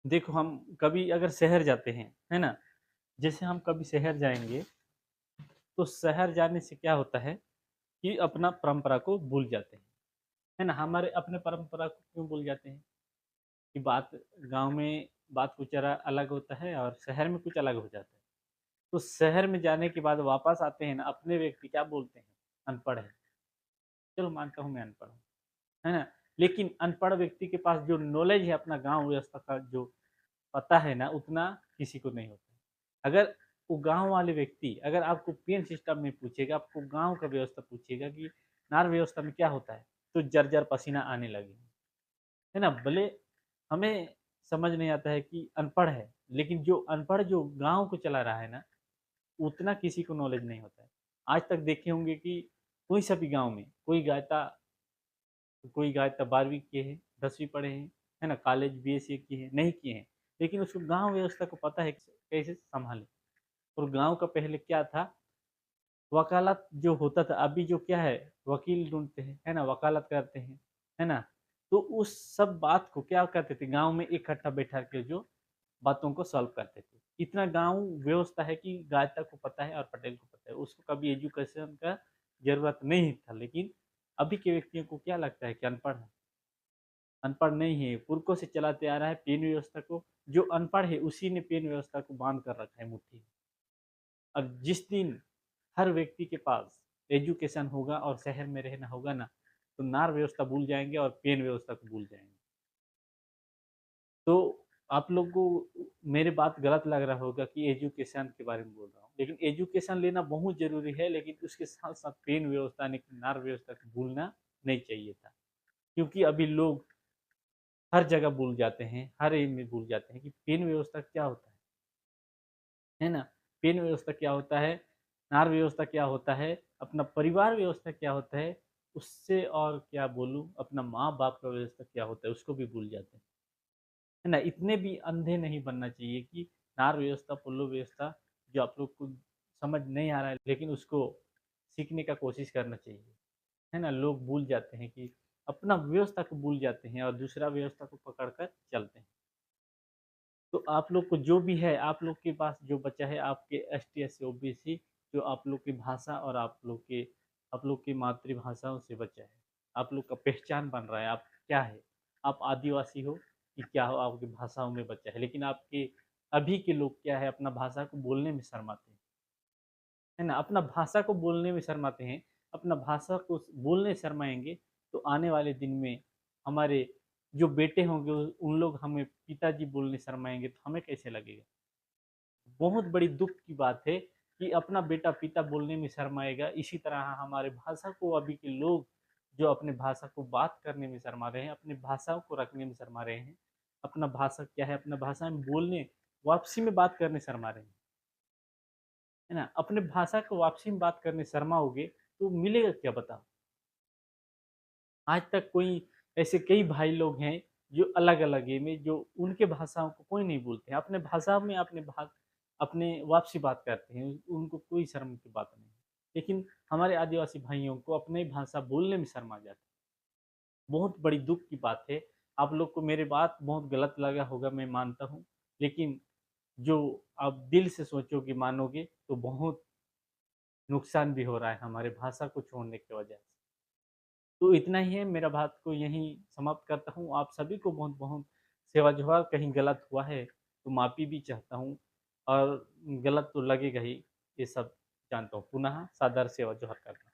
देखो हम कभी अगर शहर जाते हैं, है ना? जैसे हम कभी शहर जाएँगे, तो शहर जाने से क्या होता है कि अपना परंपरा को भूल जाते हैं, है ना? हमारे अपने परंपरा को क्यों भूल जाते हैं? कि बात गाँव में बात कुछ ज़रा अलग होता है और शहर में कुछ अलग हो जाता है। तो शहर में जाने के बाद वापस आते हैं ना, अपने व्यक्ति क्या बोलते हैं? अनपढ़ है। चलो मानता हूँ मैं अनपढ़ हूँ, है ना? लेकिन अनपढ़ व्यक्ति के पास जो नॉलेज है अपना गाँव व्यवस्था का जो पता है ना, उतना किसी को नहीं होता है। अगर वो गाँव वाले व्यक्ति अगर आपको पेन सिस्टम में पूछेगा, आपको गाँव का व्यवस्था पूछेगा कि नार व्यवस्था में क्या होता है? तो जर-जर पसीना आने लगेगा, है ना? भले हमें समझ नहीं आता है कि अनपढ़ है, लेकिन जो अनपढ़ जो गाँव को चला रहा है ना, उतना किसी को नॉलेज नहीं होता है। आज तक देखे होंगे कि कोई सा भी गाँव में कोई गायता 12वीं किए हैं, 10वीं पढ़े हैं, है ना? कॉलेज बीएससी किए हैं, नहीं किए हैं, लेकिन उसको गाँव व्यवस्था को पता है कि कैसे सँभालें। और गाँव का पहले क्या था, वकालत जो होता था, अभी जो क्या है, वकील ढूँढते हैं, है ना? वकालत करते हैं, है ना? तो उस सब बात को क्या करते थे, गाँव में इकट्ठा बैठा के जो बातों को सॉल्व करते थे। इतना गाँव व्यवस्था है कि गायता को पता है और पटेल को पता है, उसको कभी एजुकेशन का ज़रूरत नहीं था, लेकिन अभी के व्यक्तियों को क्या लगता है कि अनपढ़ है। अनपढ़ नहीं है, पुरखों से चलाते आ रहा है पेन व्यवस्था को, जो अनपढ़ है उसी ने पेन व्यवस्था को बाँध कर रखा है मुट्ठी में। और जिस दिन हर व्यक्ति के पास एजुकेशन होगा और शहर में रहना होगा ना, तो नार व्यवस्था भूल जाएँगे और पेन व्यवस्था को भूल जाएँगे। तो आप लोग को मेरी बात गलत लग रहा होगा कि एजुकेशन के बारे में बोल रहा हूँ, लेकिन एजुकेशन लेना बहुत ज़रूरी है, लेकिन उसके साथ-साथ पेन व्यवस्था यानी कि नार व्यवस्था को भूलना नहीं चाहिए था। क्योंकि अभी लोग हर जगह भूल जाते हैं, हर एज में भूल जाते हैं कि पेन व्यवस्था क्या होता है ना? पेन व्यवस्था क्या होता है, नार व्यवस्था क्या होता है, अपना परिवार व्यवस्था क्या होता है, उससे और क्या बोलूँ, अपना माँ-बाप का व्यवस्था क्या होता है, उसको भी भूल जाते हैं, है ना? इतने भी अंधे नहीं बनना चाहिए कि नार व्यवस्था, पुल्लो व्यवस्था जो आप लोग को समझ नहीं आ रहा है, लेकिन उसको सीखने का कोशिश करना चाहिए, है ना? लोग भूल जाते हैं कि अपना व्यवस्था को भूल जाते हैं और दूसरा व्यवस्था को पकड़ कर चलते हैं। तो आप लोग को जो भी है, आप लोग के पास जो बचा है आपके एसटी, एससी, ओबीसी जो आप लोग की भाषा और आप लोग की मातृभाषाओं से बचा है। आप लोग का पहचान बन रहा है, आप क्या है? आप आदिवासी हो कि क्या हो आपकी भाषाओं में बचा है। लेकिन आपके अभी के लोग क्या है अपना भाषा को बोलने में शर्माते हैं, है ना? अपना भाषा को बोलने में शर्माते हैं, अपना भाषा को बोलने शर्माएँगे तो आने वाले दिन में हमारे जो बेटे होंगे उन लोग हमें पिताजी बोलने शर्माएँगे तो हमें कैसे लगेगा? बहुत बड़ी दुःख की बात है कि अपना बेटा पिता बोलने में शर्माएगा, इसी तरह हमारे भाषा को अभी के लोग जो अपने भाषा को बात करने में शर्मा रहे हैं, अपनी भाषाओं को रखने में शर्मा रहे हैं। अपना भाषा क्या है, अपना भाषा में बोलने वापसी में बात करने शर्मा रहे हैं, है ना? अपने भाषा को वापसी में बात करने शर्माओगे तो मिलेगा क्या बताओ? आज तक कोई ऐसे कई भाई लोग हैं जो अलग-अलग है में जो उनके भाषाओं को कोई नहीं बोलते हैं। अपने भाषा में अपने वापसी बात करते हैं, उनको कोई शर्म की बात नहीं है। लेकिन हमारे आदिवासी भाइयों को अपनी भाषा बोलने में शर्म आ जाती है। बहुत बड़ी दुःख की बात है। आप लोग को मेरी बात बहुत गलत लगा होगा मैं मानता हूँ, लेकिन जो आप दिल से सोचोगे, मानोगे तो बहुत नुकसान भी हो रहा है हमारे भाषा को छोड़ने की वजह से। तो इतना ही है, मेरा बात को यहीं समाप्त करता हूँ। आप सभी को बहुत-बहुत सेवा-जोहार, कहीं गलत हुआ है तो माफ़ी भी चाहता हूँ और गलत तो लगेगा ही, ये सब जानता हूँ। पुनः सादर सेवा-जोहार करता हूँ।